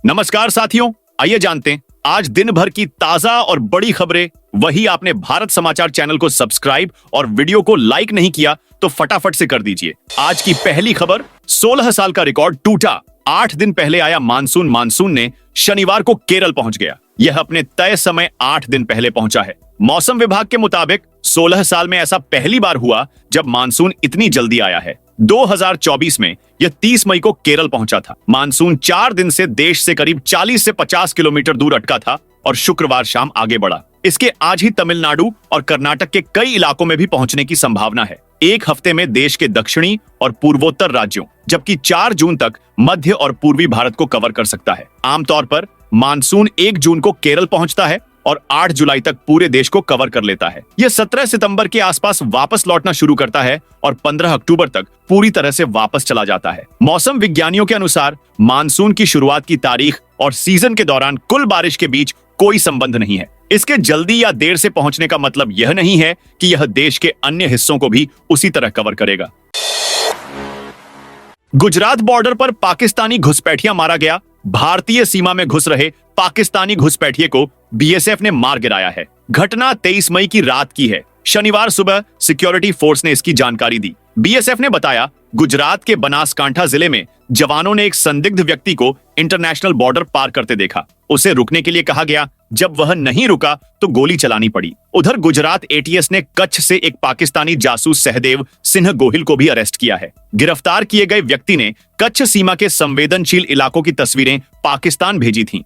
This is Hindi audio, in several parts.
नमस्कार साथियों, आइए जानते हैं आज दिन भर की ताजा और बड़ी खबरें। वही आपने भारत समाचार चैनल को सब्सक्राइब और वीडियो को लाइक नहीं किया तो फटाफट से कर दीजिए। आज की पहली खबर, 16 साल का रिकॉर्ड टूटा। 8 दिन पहले आया मानसून ने शनिवार को केरल पहुंच गया। यह अपने तय समय 8 दिन पहले पहुंचा है। मौसम विभाग के मुताबिक 16 साल में ऐसा पहली बार हुआ जब मानसून इतनी जल्दी आया है। 2024 में यह 30 मई को केरल पहुंचा था। मानसून 4 दिन से देश से करीब 40 से 50 किलोमीटर दूर अटका था और शुक्रवार शाम आगे बढ़ा। इसके आज ही तमिलनाडु और कर्नाटक के कई इलाकों में भी पहुंचने की संभावना है। एक हफ्ते में देश के दक्षिणी और पूर्वोत्तर राज्यों, जबकि 4 जून तक मध्य और पूर्वी भारत को कवर कर सकता है। आमतौर पर मानसून 1 जून को केरल पहुंचता है और 8 जुलाई तक पूरे देश को कवर कर लेता है। यह 17 सितंबर के आसपास वापस लौटना शुरू करता है और 15 अक्टूबर तक पूरी तरह से वापस चला जाता है। मौसम विज्ञानियों के अनुसार मानसून की शुरुआत की तारीख और सीजन के दौरान कुल बारिश के बीच कोई संबंध नहीं है। इसके जल्दी या देर से पहुंचने का मतलब यह नहीं है कि यह देश के अन्य हिस्सों को भी उसी तरह कवर करेगा। गुजरात बॉर्डर पर पाकिस्तानी घुसपैठिया मारा गया। भारतीय सीमा में घुस रहे पाकिस्तानी घुसपैठिए को बीएसएफ ने मार गिराया है। घटना 23 मई की रात की है। शनिवार सुबह सिक्योरिटी फोर्स ने इसकी जानकारी दी। बीएसएफ ने बताया, गुजरात के बनासकांठा जिले में जवानों ने एक संदिग्ध व्यक्ति को इंटरनेशनल बॉर्डर पार करते देखा। उसे रुकने के लिए कहा गया। जब वह नहीं रुका तो गोली चलानी पड़ी। उधर गुजरात एटीएस ने कच्छ से एक पाकिस्तानी जासूस सहदेव सिंह गोहिल को भी अरेस्ट किया है। गिरफ्तार किए गए व्यक्ति ने कच्छ सीमा के संवेदनशील इलाकों की तस्वीरें पाकिस्तान भेजी थीं।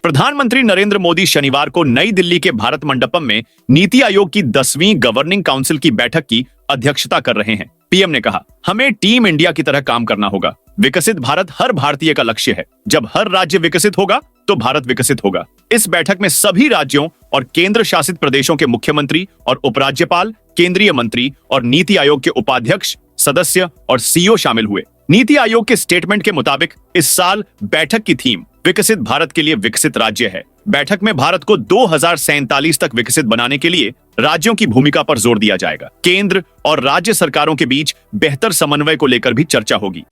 प्रधानमंत्री नरेंद्र मोदी शनिवार को नई दिल्ली के भारत मंडपम में नीति आयोग की 10वीं गवर्निंग काउंसिल की बैठक की अध्यक्षता कर रहे हैं। पीएम ने कहा, हमें टीम इंडिया की तरह काम करना होगा। विकसित भारत हर भारतीय का लक्ष्य है। जब हर राज्य विकसित होगा तो भारत विकसित होगा। इस बैठक में सभी राज्यों और केंद्र शासित प्रदेशों के मुख्यमंत्री और उपराज्यपाल, केंद्रीय मंत्री और नीति आयोग के उपाध्यक्ष, सदस्य और सीईओ शामिल हुए। नीति आयोग के स्टेटमेंट के मुताबिक इस साल बैठक की थीम विकसित भारत के लिए विकसित राज्य है। बैठक में भारत को 2047 तक विकसित बनाने के लिए राज्यों की भूमिका पर जोर दिया जाएगा। केंद्र और राज्य सरकारों के बीच बेहतर समन्वय को लेकर भी चर्चा होगी।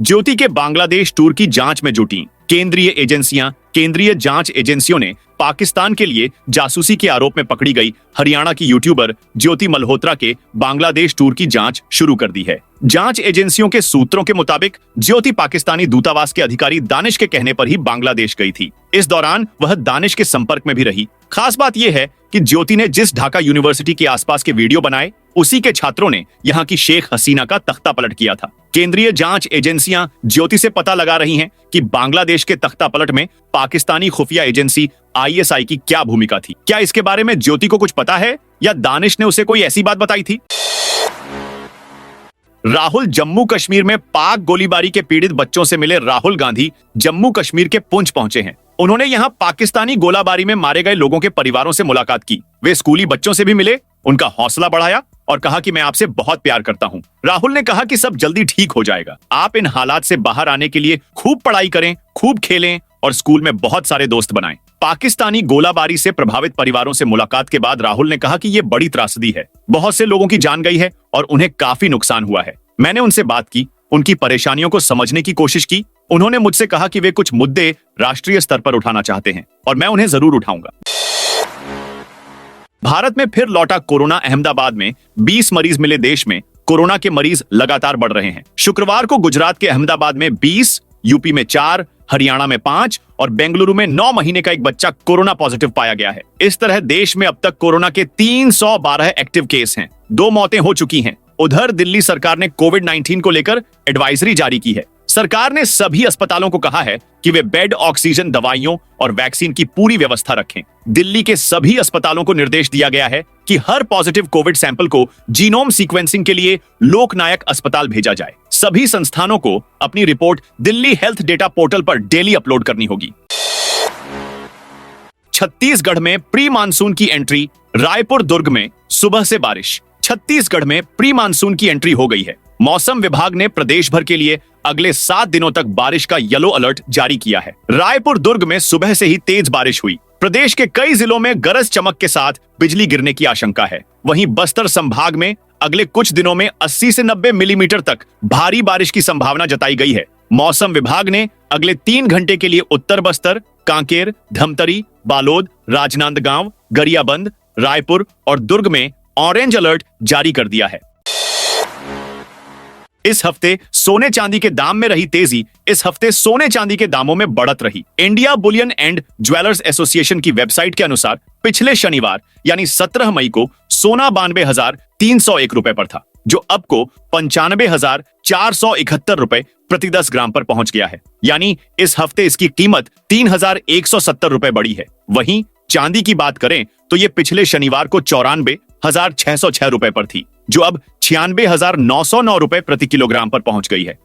ज्योति के बांग्लादेश टूर की जांच में जुटी केंद्रीय जांच एजेंसियों ने पाकिस्तान के लिए जासूसी के आरोप में पकड़ी गई हरियाणा की यूट्यूबर ज्योति मल्होत्रा के बांग्लादेश टूर की जांच शुरू कर दी है। जांच एजेंसियों के सूत्रों के मुताबिक ज्योति पाकिस्तानी दूतावास के अधिकारी दानिश के कहने पर ही बांग्लादेश गई थी। इस दौरान वह दानिश के संपर्क में भी रही। खास बात यह है कि ज्योति ने जिस ढाका यूनिवर्सिटी के आसपास के वीडियो बनाए, उसी के छात्रों ने यहाँ की शेख हसीना का तख्ता पलट किया था। केंद्रीय जांच एजेंसियां ज्योति से पता लगा रही हैं कि बांग्लादेश के तख्ता पलट में पाकिस्तानी खुफिया एजेंसी आईएसआई की क्या भूमिका थी। क्या इसके बारे में ज्योति को कुछ पता है या दानिश ने उसे कोई ऐसी बात बताई थी? राहुल जम्मू कश्मीर में पाक गोलीबारी के पीड़ित बच्चों से मिले। राहुल गांधी जम्मू कश्मीर के पुंछ पहुंचे हैं। उन्होंने यहां पाकिस्तानी गोलाबारी में मारे गए लोगों के परिवारों से मुलाकात की। वे स्कूली बच्चों से भी मिले, उनका हौसला बढ़ाया और कहा कि मैं आपसे बहुत प्यार करता हूं। राहुल ने कहा कि सब जल्दी ठीक हो जाएगा। आप इन हालात से बाहर आने के लिए खूब पढ़ाई करें, खूब खेलें और स्कूल में बहुत सारे दोस्त बनाएं। पाकिस्तानी गोलाबारी से प्रभावित परिवारों से मुलाकात के बाद राहुल ने कहा कि ये बड़ी त्रासदी है। बहुत से लोगों की जान गई है और उन्हें काफी नुकसान हुआ है। मैंने उनसे बात की, उनकी परेशानियों को समझने की कोशिश की। उन्होंने मुझसे कहा कि वे कुछ मुद्दे राष्ट्रीय स्तर पर उठाना चाहते हैं और मैं उन्हें जरूर उठाऊंगा। भारत में फिर लौटा कोरोना। अहमदाबाद में 20 मरीज मिले। देश में कोरोना के मरीज लगातार बढ़ रहे हैं। शुक्रवार को गुजरात के अहमदाबाद में 20, यूपी में 4, हरियाणा में 5 और बेंगलुरु में 9 महीने का एक बच्चा कोरोना पॉजिटिव पाया गया है। इस तरह देश में अब तक कोरोना के 312 एक्टिव केस हैं। 2 मौतें हो चुकी हैं। उधर दिल्ली सरकार ने कोविड-19 को लेकर एडवाइजरी जारी की है। सरकार ने सभी अस्पतालों को कहा है कि वे बेड, ऑक्सीजन, दवाइयों और वैक्सीन की पूरी व्यवस्था रखें। दिल्ली के सभी अस्पतालों को निर्देश दिया गया है कि हर पॉजिटिव कोविड सैंपल को जीनोम सीक्वेंसिंग के लिए लोकनायक अस्पताल भेजा जाए। सभी संस्थानों को अपनी report Delhi health data portal पर डेली अपलोड करनी होगी। छत्तीसगढ़ में प्री मानसून की एंट्री। रायपुर, दुर्ग में सुबह से बारिश। छत्तीसगढ़ में प्री मानसून की एंट्री हो गई है। मौसम विभाग ने प्रदेश भर के लिए अगले 7 दिनों तक बारिश का येलो अलर्ट जारी किया है। रायपुर, दुर्ग में सुबह से ही तेज बारिश हुई। प्रदेश के कई जिलों में गरज चमक के साथ बिजली गिरने की आशंका है। वहीं बस्तर संभाग में अगले कुछ दिनों में 80 से 90 मिलीमीटर तक भारी बारिश की संभावना जताई गई है। मौसम विभाग ने अगले 3 घंटे के लिए उत्तर बस्तर, कांकेर, धमतरी, बालोद, राजनांदगांव, गरियाबंद, रायपुर और दुर्ग में ऑरेंज अलर्ट जारी कर दिया है। इस हफ्ते सोने चांदी के दाम में रही तेजी। इस हफ्ते सोने चांदी के दामों में बढ़त रही। India Boolean and jewellers association की वेबसाइट के अनुसार पिछले शनिवार यानी 17 मई को सोना 92,301 रुपए पर था, जो अब को 95,471 रुपए प्रति 10 ग्राम पर पहुंच गया है। यानी इस हफ्ते इसकी कीमत 3,170 रुपए बढ़ी है। वहीं चांदी की बात करें तो यह पिछले शनिवार को 94,606 रुपए पर थी, जो अब 96,909 रुपए प्रति किलोग्राम पर पहुंच गई है।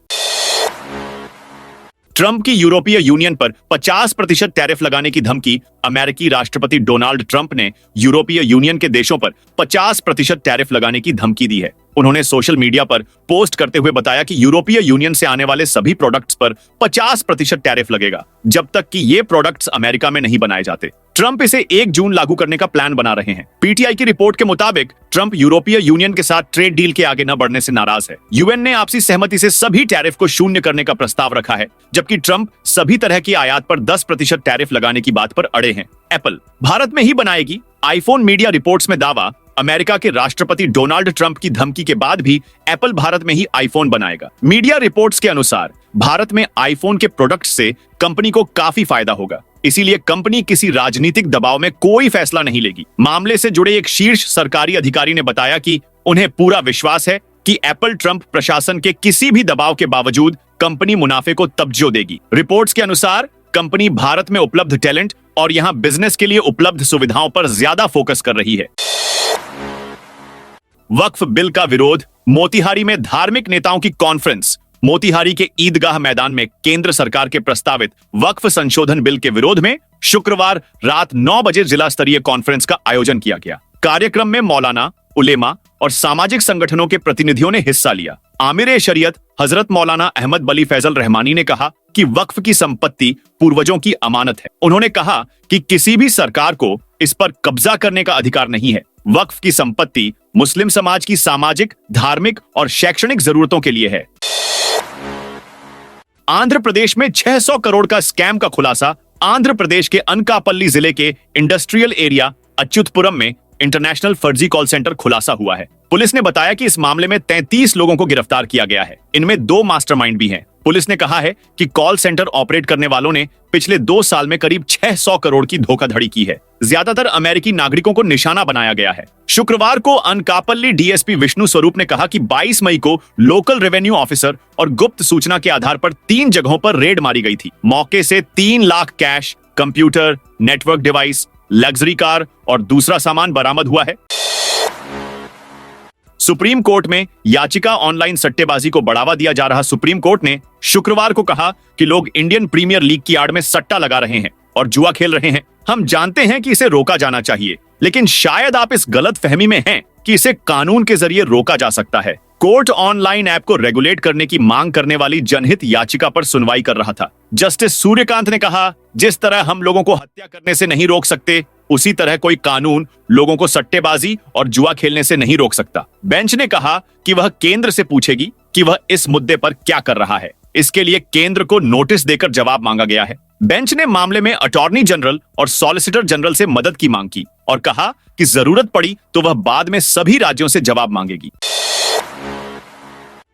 ट्रंप की यूरोपीय यूनियन पर 50% टैरिफ लगाने की धमकी। अमेरिकी राष्ट्रपति डोनाल्ड ट्रंप ने यूरोपीय यूनियन के देशों पर 50% टैरिफ लगाने की धमकी दी है। उन्होंने सोशल मीडिया पर पोस्ट करते हुए बताया कि यूरोपीय यूनियन से आने वाले सभी प्रोडक्ट्स पर 50% टैरिफ लगेगा, जब तक कि ये प्रोडक्ट्स अमेरिका में नहीं बनाए जाते। ट्रंप इसे 1 जून लागू करने का प्लान बना रहे हैं। पीटीआई की रिपोर्ट के मुताबिक ट्रंप यूरोपीय यूनियन के साथ ट्रेड डील के आगे न बढ़ने से नाराज है। यूएन ने आपसी सहमति से सभी टैरिफ को शून्य करने का प्रस्ताव रखा है, जबकि ट्रंप सभी तरह की आयात पर 10% टैरिफ लगाने की बात पर अड़े हैं। एप्पल भारत में ही बनाएगी। आईफोन मीडिया रिपोर्ट्स में दावा। अमेरिका के राष्ट्रपति डोनाल्ड ट्रंप की धमकी के बाद भी एप्पल भारत में ही आईफोन बनाएगा। मीडिया रिपोर्ट्स के अनुसार भारत में आईफोन के प्रोडक्ट्स से कंपनी को काफी फायदा होगा, इसीलिए कंपनी किसी राजनीतिक दबाव में कोई फैसला नहीं लेगी। मामले से जुड़े एक शीर्ष सरकारी अधिकारी ने बताया कि उन्हें पूरा विश्वास है कि एप्पल ट्रंप प्रशासन के किसी भी दबाव के बावजूद कंपनी मुनाफे को तवज्जो देगी। रिपोर्ट्स के अनुसार कंपनी भारत में उपलब्ध टैलेंट और यहां बिजनेस के लिए उपलब्ध सुविधाओं पर ज्यादा फोकस कर रही है। वक्फ बिल का विरोध। मोतिहारी में धार्मिक नेताओं की कॉन्फ्रेंस। मोतिहारी के ईदगाह मैदान में केंद्र सरकार के प्रस्तावित वक्फ संशोधन बिल के विरोध में शुक्रवार रात 9 बजे जिला स्तरीय कॉन्फ्रेंस का आयोजन किया गया। कार्यक्रम में मौलाना, उलेमा और सामाजिक संगठनों के प्रतिनिधियों ने हिस्सा लिया। आमिर शरीयत हजरत मौलाना अहमद बली फैजल रहमानी ने कहा कि वक्फ की संपत्ति पूर्वजों की अमानत है। उन्होंने कहा कि किसी भी सरकार को इस पर कब्जा करने का अधिकार नहीं है। वक्फ की संपत्ति मुस्लिम समाज की सामाजिक, धार्मिक और शैक्षणिक जरूरतों के लिए है। आंध्र प्रदेश में 600 करोड़ का स्कैम का खुलासा। आंध्र प्रदेश के अनकापल्ली जिले के इंडस्ट्रियल एरिया अच्युतपुरम में इंटरनेशनल फर्जी कॉल सेंटर खुलासा हुआ है। पुलिस ने बताया कि इस मामले में 33 लोगों को गिरफ्तार किया गया है। इनमें 2 मास्टरमाइंड भी हैं। पुलिस ने कहा है कि कॉल सेंटर ऑपरेट करने वालों ने पिछले 2 साल में करीब 600 करोड़ की धोखाधड़ी की है। ज्यादातर अमेरिकी नागरिकों को निशाना बनाया गया है। शुक्रवार को अनकापल्ली डीएसपी विष्णु स्वरूप ने कहा कि 22 मई को लोकल रेवेन्यू ऑफिसर और गुप्त सूचना के आधार पर 3 जगहों पर रेड मारी गई थी। मौके से 3 lakh cash, computer, network device, luxury car और दूसरा सामान बरामद हुआ है। सुप्रीम कोर्ट में याचिका। ऑनलाइन सट्टेबाजी को बढ़ावा दिया जा रहा सुप्रीम कोर्ट ने शुक्रवार को कहा कि लोग इंडियन प्रीमियर लीग की आड़ में सट्टा लगा रहे हैं और जुआ खेल रहे हैं। हम जानते हैं कि इसे रोका जाना चाहिए, लेकिन शायद आप इस गलत फहमी में हैं कि इसे कानून के जरिए रोका जा सकता है। कोर्ट ऑनलाइन ऐप को रेगुलेट करने की मांग करने वाली जनहित याचिका पर सुनवाई कर रहा था। जस्टिस सूर्यकांत ने कहा, जिस तरह हम लोगों को हत्या करने से नहीं रोक सकते, उसी तरह कोई कानून लोगों को सट्टेबाजी और जुआ खेलने से नहीं रोक सकता। बेंच ने कहा कि वह केंद्र से पूछेगी कि वह इस मुद्दे पर क्या कर रहा है। इसके लिए केंद्र को नोटिस देकर जवाब मांगा गया है। बेंच ने मामले में अटॉर्नी जनरल और सॉलिसिटर जनरल से मदद की मांग की और कहा कि जरूरत पड़ी तो वह बाद में सभी राज्यों से जवाब मांगेगी।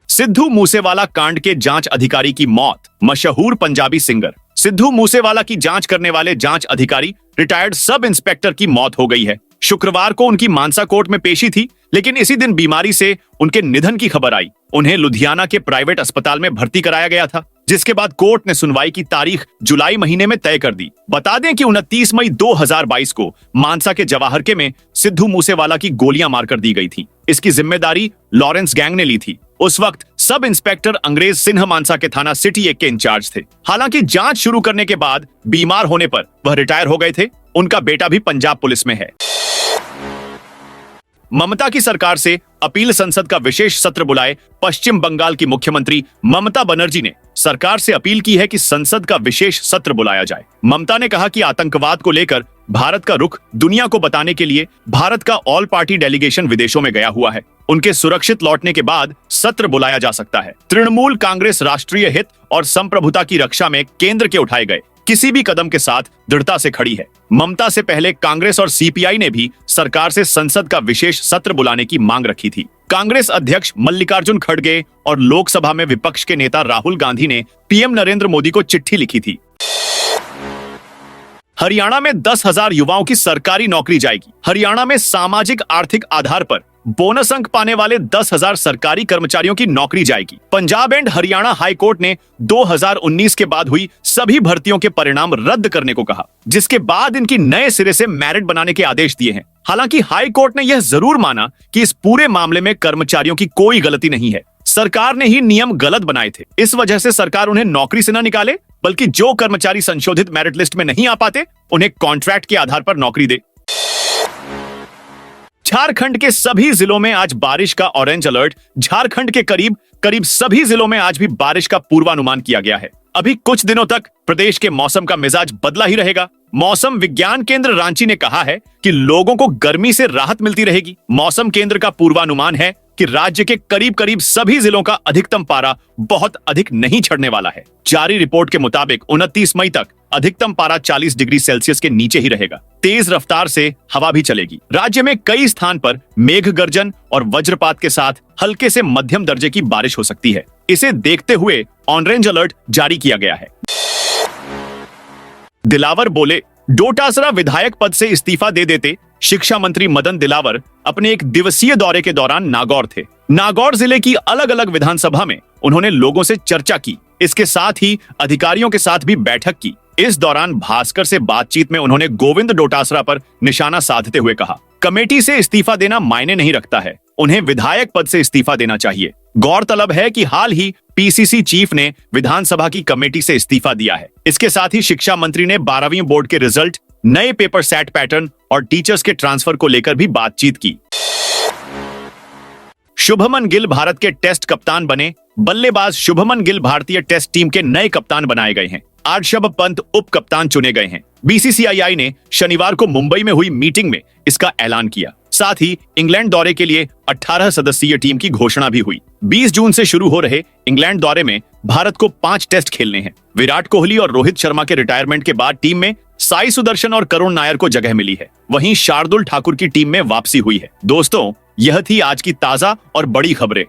सिद्धू मूसेवाला कांड के जांच अधिकारी की मौत। मशहूर पंजाबी सिंगर सिद्धू मूसेवाला की जांच करने वाले जांच अधिकारी रिटायर्ड सब इंस्पेक्टर की मौत हो गई है। शुक्रवार को उनकी मानसा कोर्ट में पेशी थी, लेकिन इसी दिन बीमारी से उनके निधन की खबर आई। उन्हें लुधियाना के प्राइवेट अस्पताल में भर्ती कराया गया था, जिसके बाद कोर्ट ने सुनवाई की तारीख जुलाई महीने में तय कर दी। बता दें कि 29 मई 2022 को मानसा के जवाहरके में सिद्धू मूसेवाला की गोलियां मारकर दी गई थी। इसकी जिम्मेदारी लॉरेंस गैंग ने ली थी। उस वक्त सब इंस्पेक्टर अंग्रेज सिंह मानसा के थाना सिटी 1 के इंचार्ज थे। हालांकि जांच शुरू करने के बाद बीमार होने पर वह रिटायर हो गए थे। उनका बेटा भी पंजाब पुलिस में है। ममता की सरकार से अपील। संसद का विशेष सत्र बुलाए। पश्चिम बंगाल की मुख्यमंत्री ममता बनर्जी ने सरकार से अपील की है कि संसद का विशेष सत्र बुलाया जाए। ममता ने कहा कि आतंकवाद को लेकर भारत का रुख दुनिया को बताने के लिए भारत का ऑल पार्टी डेलीगेशन विदेशों में गया हुआ है। उनके सुरक्षित लौटने के बाद सत्र बुलाया जा सकता है। तृणमूल कांग्रेस राष्ट्रीय हित और संप्रभुता की रक्षा में केंद्र के उठाए गए किसी भी कदम के साथ दृढ़ता से खड़ी है। ममता से पहले कांग्रेस और सीपीआई ने भी सरकार से संसद का विशेष सत्र बुलाने की मांग रखी थी। कांग्रेस अध्यक्ष मल्लिकार्जुन खड़गे और लोकसभा में विपक्ष के नेता राहुल गांधी ने पीएम नरेंद्र मोदी को चिट्ठी लिखी थी। हरियाणा में 10,000 युवाओं की सरकारी नौकरी जाएगी। हरियाणा में सामाजिक आर्थिक आधार पर बोनस अंक पाने वाले 10,000 सरकारी कर्मचारियों की नौकरी जाएगी। Punjab and Haryana high court ने 2019 के बाद हुई सभी भर्तियों के परिणाम रद्द करने को कहा, जिसके बाद इनकी नए सिरे से मेरिट बनाने के आदेश दिए हैं। हालांकि हाई कोर्ट ने यह जरूर माना कि इस पूरे मामले में कर्मचारियों की कोई गलती नहीं है। सरकार ने ही नियम गलत बनाए थे, इस वजह से सरकार उन्हें नौकरी से न निकाले, बल्कि जो कर्मचारी संशोधित मेरिट लिस्ट में नहीं आ पाते उन्हें कॉन्ट्रैक्ट के आधार पर नौकरी दे। झारखंड के सभी जिलों में आज बारिश का ऑरेंज अलर्ट। झारखंड के करीब सभी जिलों में आज भी बारिश का पूर्वानुमान किया गया है। अभी कुछ दिनों तक प्रदेश के मौसम का मिजाज बदला ही रहेगा। मौसम विज्ञान केंद्र रांची ने कहा है कि लोगों को गर्मी से राहत मिलती रहेगी। मौसम केंद्र का पूर्वानुमान है कि राज्य के करीब सभी जिलों का अधिकतम पारा बहुत अधिक नहीं चढ़ने वाला है। जारी रिपोर्ट के मुताबिक 29 मई तक अधिकतम पारा 40 डिग्री सेल्सियस के नीचे ही रहेगा। तेज रफ्तार से हवा भी चलेगी। राज्य में कई स्थान पर मेघ गर्जन और वज्रपात के साथ हल्के से मध्यम दर्जे की बारिश हो सकती है। इसे देखते हुए ऑरेंज अलर्ट जारी किया गया है। दिलावर बोले, डोटासरा विधायक पद से इस्तीफा दे देते। शिक्षा मंत्री मदन दिलावर अपने एक दिवसीय दौरे के दौरान नागौर थे। नागौर जिले की अलग अलग विधानसभा में उन्होंने लोगों से चर्चा की। इसके साथ ही अधिकारियों के साथ भी बैठक की। इस दौरान भास्कर से बातचीत में उन्होंने गोविंद डोटासरा पर निशाना साधते हुए कहा, कमेटी से इस्तीफा देना मायने नहीं रखता है, उन्हें विधायक पद से इस्तीफा देना चाहिए। गौरतलब है कि हाल ही पीसीसी चीफ ने विधानसभा की कमेटी से इस्तीफा दिया है। इसके साथ ही शिक्षा मंत्री ने 12वीं बोर्ड के रिजल्ट, नए पेपर सेट पैटर्न और टीचर्स के ट्रांसफर को लेकर भी बातचीत की। शुभमन गिल भारत के टेस्ट कप्तान बने। बल्लेबाज शुभमन गिल भारतीय टेस्ट टीम के नए कप्तान बनाए गए हैं। ऋषभ पंत उप कप्तान चुने गए हैं। बीसीसीआई ने शनिवार को मुंबई में हुई मीटिंग में इसका ऐलान किया। साथ ही इंग्लैंड दौरे के लिए 18 सदस्यीय टीम की घोषणा भी हुई। 20 जून से शुरू हो रहे इंग्लैंड दौरे में भारत को 5 टेस्ट खेलने हैं। विराट कोहली और रोहित शर्मा के रिटायरमेंट के बाद टीम में साई सुदर्शन और करुण नायर को जगह मिली है। वहीं शार्दुल ठाकुर की टीम में वापसी हुई है। दोस्तों, यह थी आज की ताजा और बड़ी खबरें।